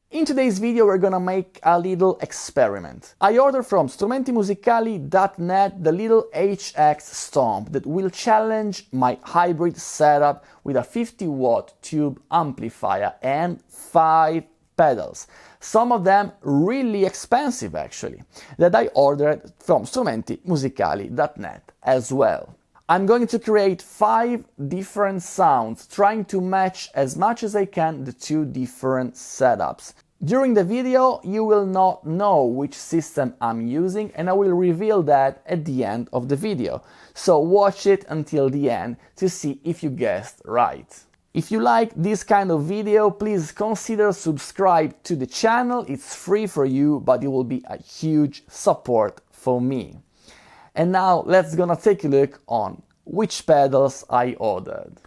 In today's video we're gonna make a little experiment. I ordered from strumentimusicali.net the little HX Stomp that will challenge my hybrid setup with a 50-watt tube amplifier and 5 pedals. Some of them really expensive actually, that I ordered from strumentimusicali.net as well. I'm going to create 5 different sounds, trying to match as much as I can the 2 different setups. During the video you will not know which system I'm using, and I will reveal that at the end of the video. So watch it until the end to see if you guessed right. If you like this kind of video, please consider subscribe to the channel. It's free for you, but it will be a huge support for me. And now let's gonna take a look on which pedals I ordered.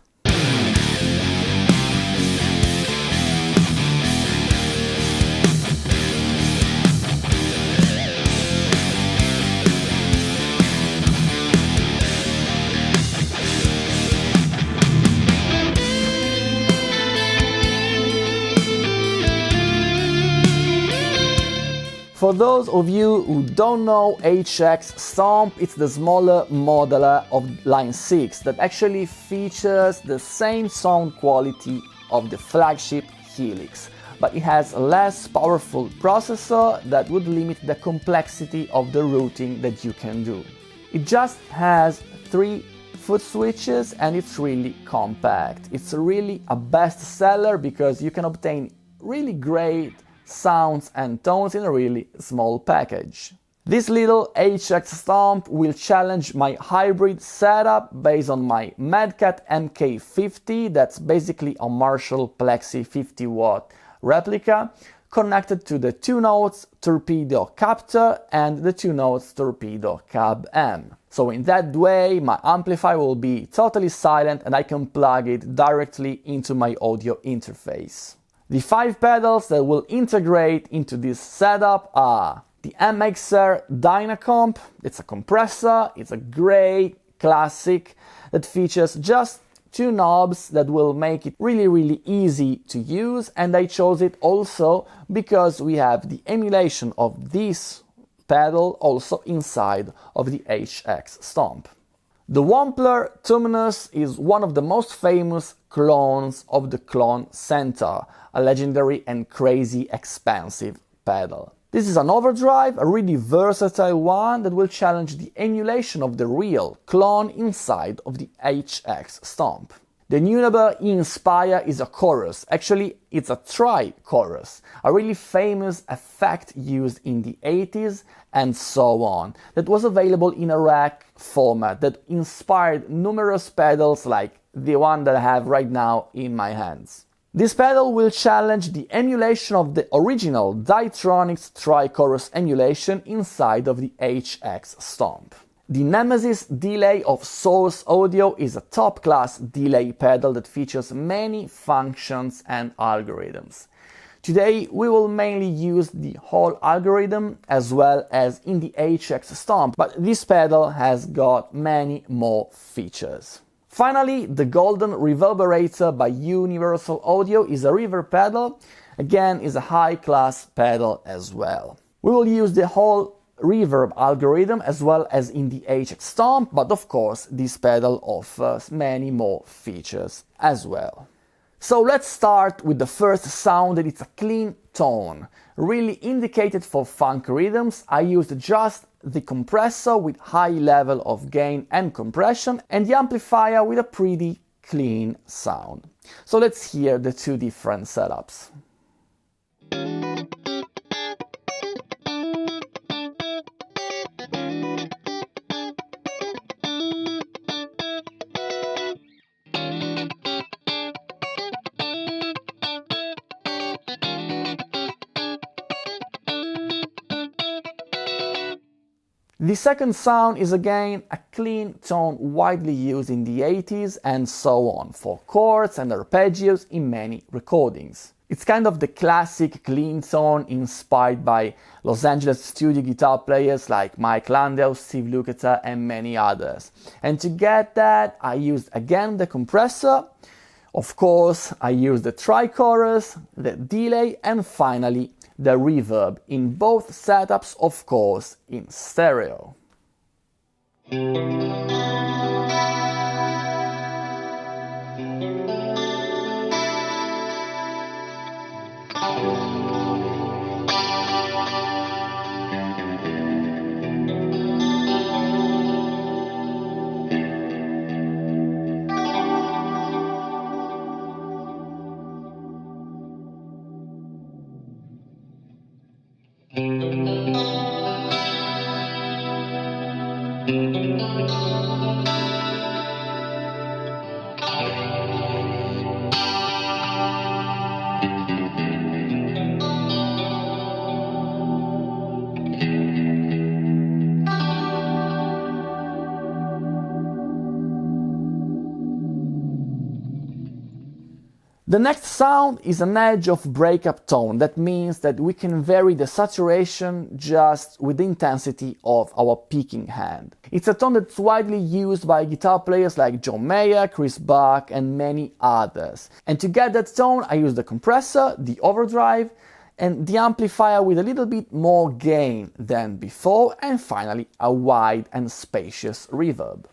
For those of you who don't know HX Stomp, it's the smaller modeler of line 6 that actually features the same sound quality of the flagship Helix, but it has a less powerful processor that would limit the complexity of the routing that you can do. It just has 3 foot switches and it's really compact. It's really a bestseller because you can obtain really great sounds and tones in a really small package. This little HX Stomp will challenge my hybrid setup based on my Madcat MK50, that's basically a Marshall Plexi 50-watt replica, connected to the 2 Notes Torpedo Captor and the 2 Notes Torpedo CAB M. So in that way my amplifier will be totally silent and I can plug it directly into my audio interface. The 5 pedals that will integrate into this setup are the MXR Dynacomp. It's a compressor, it's a great classic that features just 2 knobs that will make it really easy to use, and I chose it also because we have the emulation of this pedal also inside of the HX Stomp. The Wampler Tumnus is one of the most famous clones of the Clone Centaur, a legendary and crazy expensive pedal. This is an overdrive, a really versatile one that will challenge the emulation of the real clone inside of the HX Stomp. The Nunaber Inspire is a chorus, actually it's a tri-chorus, a really famous effect used in the 80s and so on, that was available in a rack format that inspired numerous pedals like the one that I have right now in my hands. This pedal will challenge the emulation of the original Ditronics tri-chorus emulation inside of the HX Stomp. The Nemesis delay of Source Audio is a top-class delay pedal that features many functions and algorithms. Today we will mainly use the Hall algorithm as well as in the HX Stomp, but this pedal has got many more features. Finally, the Golden Reverberator by Universal Audio is a reverb pedal, again is a high-class pedal as well. We will use the Hall reverb algorithm as well as in the HX Stomp, but of course this pedal offers many more features as well. So let's start with the first sound, that it's a clean tone, really indicated for funk rhythms. I used just the compressor with high level of gain and compression and the amplifier with a pretty clean sound. So let's hear the 2 different setups. The second sound is again a clean tone widely used in the 80s and so on, for chords and arpeggios in many recordings. It's kind of the classic clean tone inspired by Los Angeles studio guitar players like Mike Landau, Steve Lukather and many others. And to get that I used again the compressor Of course, I use the tri-chorus, the delay and finally the reverb in both setups, of course, in stereo. The next sound is an edge of breakup tone. That means that we can vary the saturation just with the intensity of our picking hand. It's a tone that's widely used by guitar players like John Mayer, Chris Buck and many others. And to get that tone I use the compressor, the overdrive and the amplifier with a little bit more gain than before, and finally a wide and spacious reverb.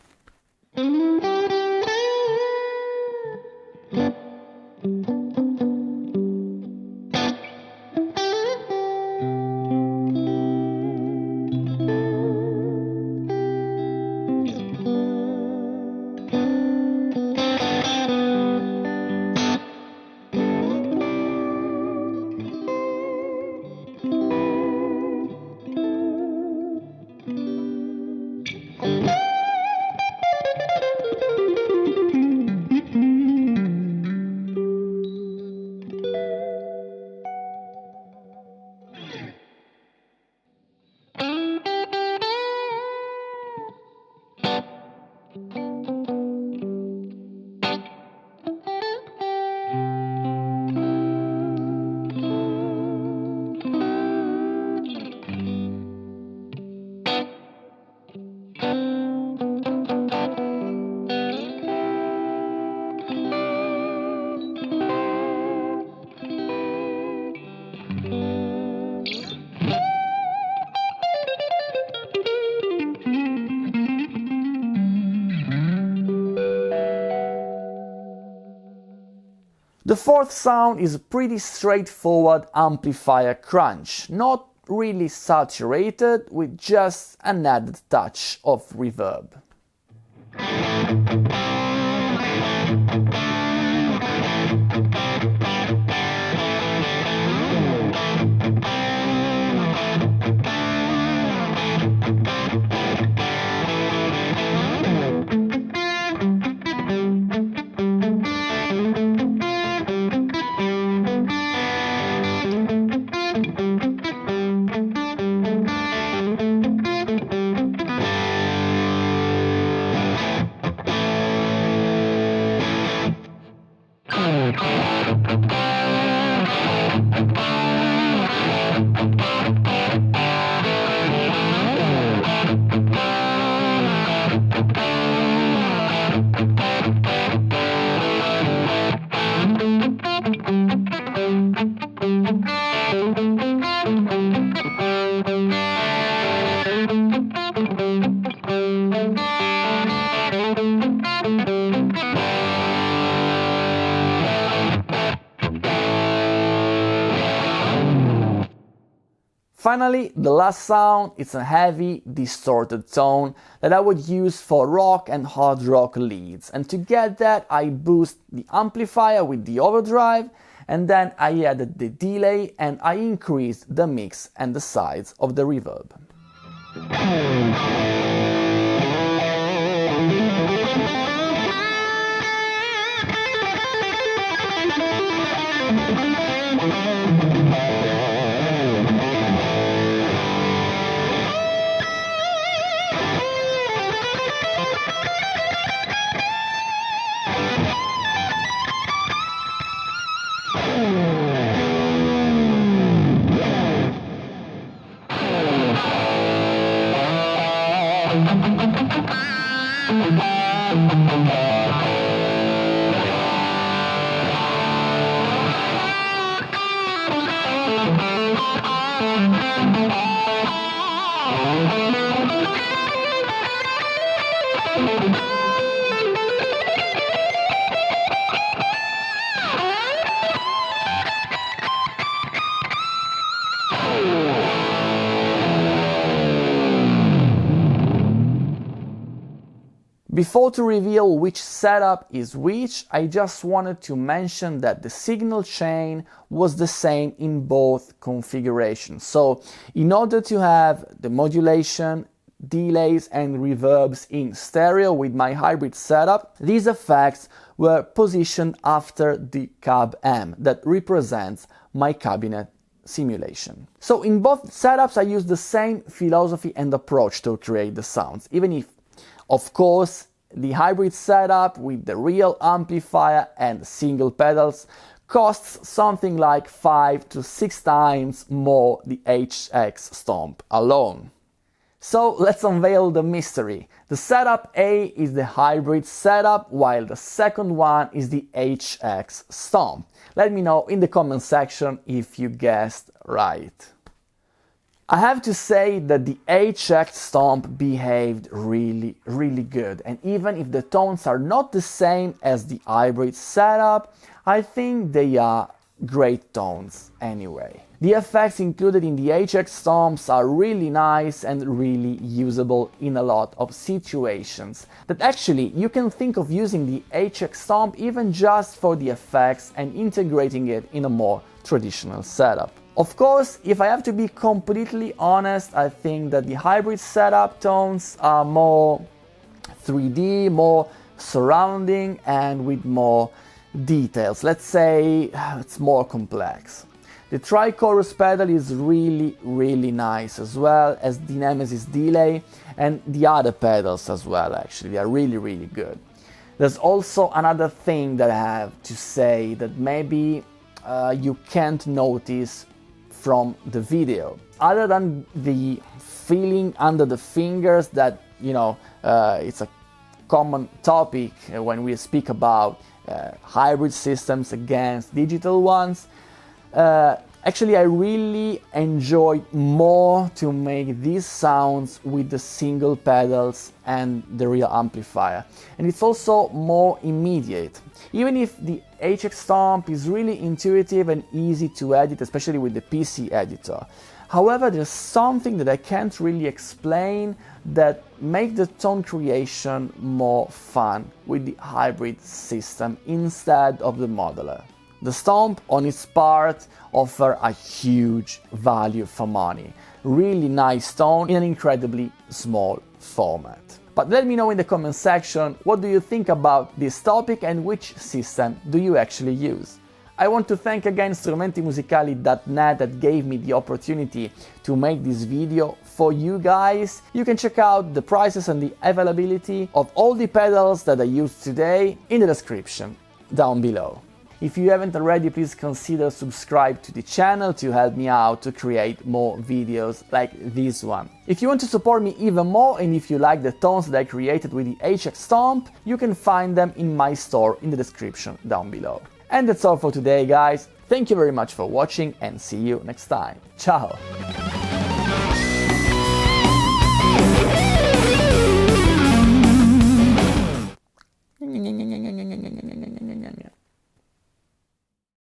The fourth sound is a pretty straightforward amplifier crunch, not really saturated, with just an added touch of reverb. Finally, the last sound is a heavy, distorted tone that I would use for rock and hard rock leads. And to get that, I boost the amplifier with the overdrive, and then I added the delay and I increased the mix and the size of the reverb. Before to reveal which setup is which, I just wanted to mention that the signal chain was the same in both configurations. So in order to have the modulation, delays and reverbs in stereo with my hybrid setup, these effects were positioned after the CAB M that represents my cabinet simulation. So in both setups I used the same philosophy and approach to create the sounds, even if, of course, the hybrid setup with the real amplifier and single pedals costs something like 5 to 6 times more the HX Stomp alone. So let's unveil the mystery. The setup A is the hybrid setup, while the second one is the HX Stomp. Let me know in the comment section if you guessed right. I have to say that the HX Stomp behaved really good, and even if the tones are not the same as the hybrid setup, I think they are great tones anyway. The effects included in the HX Stomps are really nice and really usable in a lot of situations, that actually you can think of using the HX Stomp even just for the effects and integrating it in a more traditional setup. Of course, if I have to be completely honest, I think that the hybrid setup tones are more 3D, more surrounding and with more details. Let's say it's more complex. The tri-chorus pedal is really nice, as well as the Nemesis delay and the other pedals as well. Actually, they are really good. There's also another thing that I have to say that maybe you can't notice from the video. Other than the feeling under the fingers that, you know, it's a common topic when we speak about hybrid systems against digital ones. Actually, I really enjoyed more to make these sounds with the single pedals and the real amplifier. And it's also more immediate. Even if the HX Stomp is really intuitive and easy to edit, especially with the PC editor. However, there's something that I can't really explain that makes the tone creation more fun with the hybrid system instead of the modeler. The Stomp, on its part, offers a huge value for money. Really nice tone in an incredibly small format. But let me know in the comment section what do you think about this topic and which system do you actually use. I want to thank again strumentimusicali.net that gave me the opportunity to make this video for you guys. You can check out the prices and the availability of all the pedals that I used today in the description down below. If you haven't already, please consider subscribe to the channel to help me out to create more videos like this one. If you want to support me even more and if you like the tones that I created with the HX Stomp, you can find them in my store in the description down below. And that's all for today, guys. Thank you very much for watching and see you next time. Ciao!